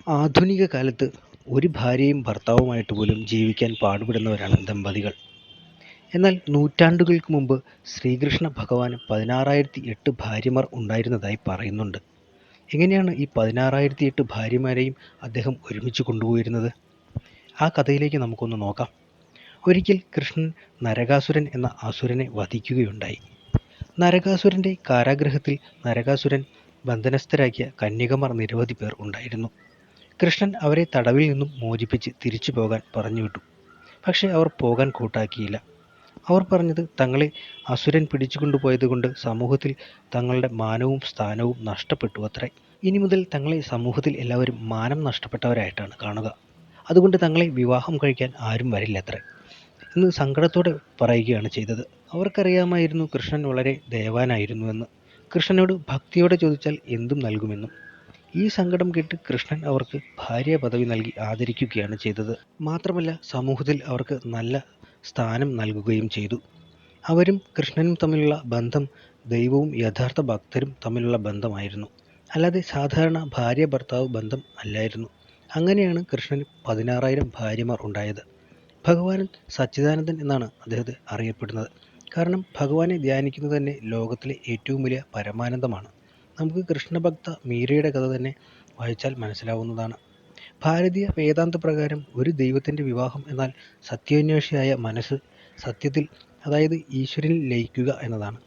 ആധുനിക കാലത്ത് ഒരു ഭാര്യയും ഭർത്താവുമായിട്ട് പോലും ജീവിക്കാൻ പാടുപെടുന്നവരാണ് ദമ്പതികൾ. എന്നാൽ നൂറ്റാണ്ടുകൾക്ക് മുമ്പ് ശ്രീകൃഷ്ണ ഭഗവാന് 16,008 ഭാര്യമാർ ഉണ്ടായിരുന്നതായി പറയുന്നുണ്ട്. എങ്ങനെയാണ് ഈ 16,008 ഭാര്യമാരെയും അദ്ദേഹം ഒരുമിച്ച് കൊണ്ടുപോയിരുന്നത്? ആ കഥയിലേക്ക് നമുക്കൊന്ന് നോക്കാം. ഒരിക്കൽ കൃഷ്ണൻ നരകാസുരൻ എന്ന അസുരനെ വധിക്കുകയുണ്ടായി. നരകാസുരൻ്റെ കാരാഗൃഹത്തിൽ നരകാസുരൻ ബന്ധനസ്ഥരാക്കിയ കന്യകമാർ നിരവധി പേർ ഉണ്ടായിരുന്നു. കൃഷ്ണൻ അവരെ തടവിൽ നിന്നും മോചിപ്പിച്ച് തിരിച്ചു പോകാൻ പറഞ്ഞുവിട്ടു. പക്ഷേ അവർ പോകാൻ കൂട്ടാക്കിയില്ല. അവർ പറഞ്ഞത് തങ്ങളെ അസുരൻ പിടിച്ചുകൊണ്ടുപോയതുകൊണ്ട് സമൂഹത്തിൽ തങ്ങളുടെ മാനവും സ്ഥാനവും നഷ്ടപ്പെട്ടു അത്രേ. ഇനി മുതൽ തങ്ങളെ സമൂഹത്തിൽ എല്ലാവരും മാനം നഷ്ടപ്പെട്ടവരായിട്ടാണ് കാണുക. അതുകൊണ്ട് തങ്ങളെ വിവാഹം കഴിക്കാൻ ആരും വരില്ലത്രേ എന്ന് സങ്കടത്തോടെ പറയുകയാണ് ചെയ്തത്. അവർക്കറിയാമായിരുന്നു കൃഷ്ണൻ വളരെ ദയവാനായിരുന്നുവെന്ന്. കൃഷ്ണനോട് ഭക്തിയോടെ ചോദിച്ചാൽ എന്തും നൽകുമെന്നും. ഈ സങ്കടം കേട്ട് കൃഷ്ണൻ അവർക്ക് ഭാര്യ പദവി നൽകി ആദരിക്കുകയാണ് ചെയ്തത്. മാത്രമല്ല സമൂഹത്തിൽ അവർക്ക് നല്ല സ്ഥാനം നൽകുകയും ചെയ്തു. അവരും കൃഷ്ണനും തമ്മിലുള്ള ബന്ധം ദൈവവും യഥാർത്ഥ ഭക്തരും തമ്മിലുള്ള ബന്ധമായിരുന്നു, അല്ലാതെ സാധാരണ ഭാര്യ ഭർത്താവ് ബന്ധം അല്ലായിരുന്നു. അങ്ങനെയാണ് കൃഷ്ണന് 16,000 ഭാര്യമാർ ഉണ്ടായത്. ഭഗവാൻ സച്ചിദാനന്ദൻ എന്നാണ് അദ്ദേഹത്തെ അറിയപ്പെടുന്നത്. കാരണം ഭഗവാനെ ധ്യാനിക്കുന്നത് തന്നെ ലോകത്തിലെ ഏറ്റവും വലിയ പരമാനന്ദമാണ്. നമുക്ക് കൃഷ്ണഭക്ത മീരയുടെ കഥ തന്നെ വായിച്ചാൽ മനസ്സിലാവുന്നതാണ്. ഭാരതീയ വേദാന്ത പ്രകാരം ഒരു ദൈവത്തിൻ്റെ വിവാഹം എന്നാൽ സത്യാന്വേഷിയായ മനസ്സ് സത്യത്തിൽ, അതായത് ഈശ്വരനിൽ ലയിക്കുക എന്നതാണ്.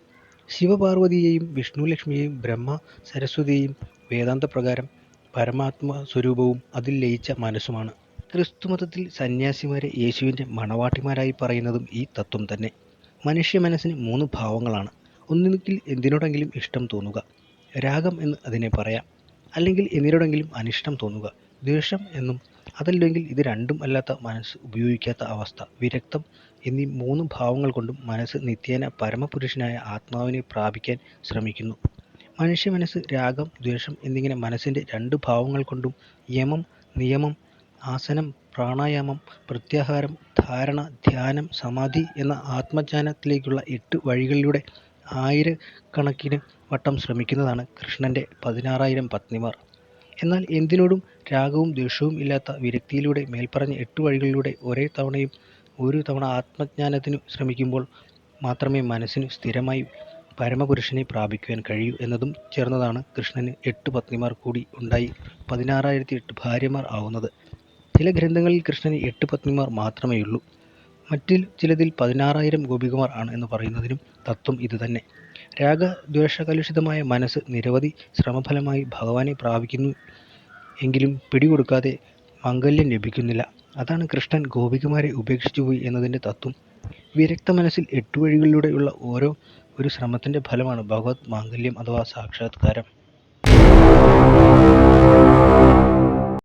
ശിവപാർവതിയെയും വിഷ്ണു ലക്ഷ്മിയെയും ബ്രഹ്മ സരസ്വതിയെയും വേദാന്ത പ്രകാരം പരമാത്മ സ്വരൂപവും അതിൽ ലയിച്ച മനസ്സുമാണ്. ക്രിസ്തുമതത്തിൽ സന്യാസിമാരെ യേശുവിൻ്റെ മണവാട്ടിമാരായി പറയുന്നതും ഈ തത്വം തന്നെ. മനുഷ്യ മനസ്സിന് 3 ഭാവങ്ങളാണ്. ഒന്നുകിൽ എന്തിനോടെങ്കിലും ഇഷ്ടം തോന്നുക, രാഗം എന്ന് അതിനെ പറയാം. അല്ലെങ്കിൽ എന്തിനോടെങ്കിലും അനിഷ്ടം തോന്നുക, ദ്വേഷം എന്നും. അതല്ലെങ്കിൽ ഇത് രണ്ടും അല്ലാത്ത മനസ്സ് ഉപയോഗിക്കാത്ത അവസ്ഥ, വിരക്തം എന്നീ 3 ഭാവങ്ങൾ കൊണ്ടും മനസ്സ് നിത്യേന പരമപുരുഷനായ ആത്മാവിനെ പ്രാപിക്കാൻ ശ്രമിക്കുന്നു. മനുഷ്യ മനസ്സ് രാഗം, ദ്വേഷം എന്നിങ്ങനെ മനസ്സിൻ്റെ 2 ഭാവങ്ങൾ കൊണ്ടും യമം, നിയമം, ആസനം, പ്രാണായാമം, പ്രത്യാഹാരം, ധാരണ, ധ്യാനം, സമാധി എന്ന ആത്മജ്ഞാനത്തിലേക്കുള്ള 8 വഴികളിലൂടെ ആയിരക്കണക്കിന് വട്ടം ശ്രമിക്കുന്നതാണ് കൃഷ്ണൻ്റെ 16,000 പത്നിമാർ. എന്നാൽ എന്തിനോടും രാഗവും ദ്വേഷവും ഇല്ലാത്ത വിരക്തിയിലൂടെ മേൽപ്പറഞ്ഞ 8 വഴികളിലൂടെ ഒരു തവണ ആത്മജ്ഞാനത്തിനു ശ്രമിക്കുമ്പോൾ മാത്രമേ മനസ്സിന് സ്ഥിരമായി പരമപുരുഷനെ പ്രാപിക്കുവാൻ കഴിയൂ എന്നതും ചേർന്നതാണ് കൃഷ്ണന് 8 പത്നിമാർ കൂടി ഉണ്ടായി 16,008 ഭാര്യമാർ ആവുന്നത്. ചില ഗ്രന്ഥങ്ങളിൽ കൃഷ്ണന് 8 പത്നിമാർ മാത്രമേയുള്ളൂ. മറ്റിൽ ചിലതിൽ 16,000 ഗോപികമാർ ആണ് എന്ന് പറയുന്നതിനും തത്വം ഇതുതന്നെ. രാഗദ്വേഷകലുഷിതമായ മനസ്സ് നിരവധി ശ്രമഫലമായി ഭഗവാനെ പ്രാപിക്കുന്നു എങ്കിലും പിടികൊടുക്കാതെ മംഗല്യം ലഭിക്കുന്നില്ല. അതാണ് കൃഷ്ണൻ ഗോപികമാരെ ഉപേക്ഷിച്ചുപോയി എന്നതിൻ്റെ തത്വം. വിരക്ത മനസ്സിൽ 8 വഴികളിലൂടെയുള്ള ഒരു ശ്രമത്തിൻ്റെ ഫലമാണ് ഭഗവത് മാംഗല്യം അഥവാ സാക്ഷാത്കാരം.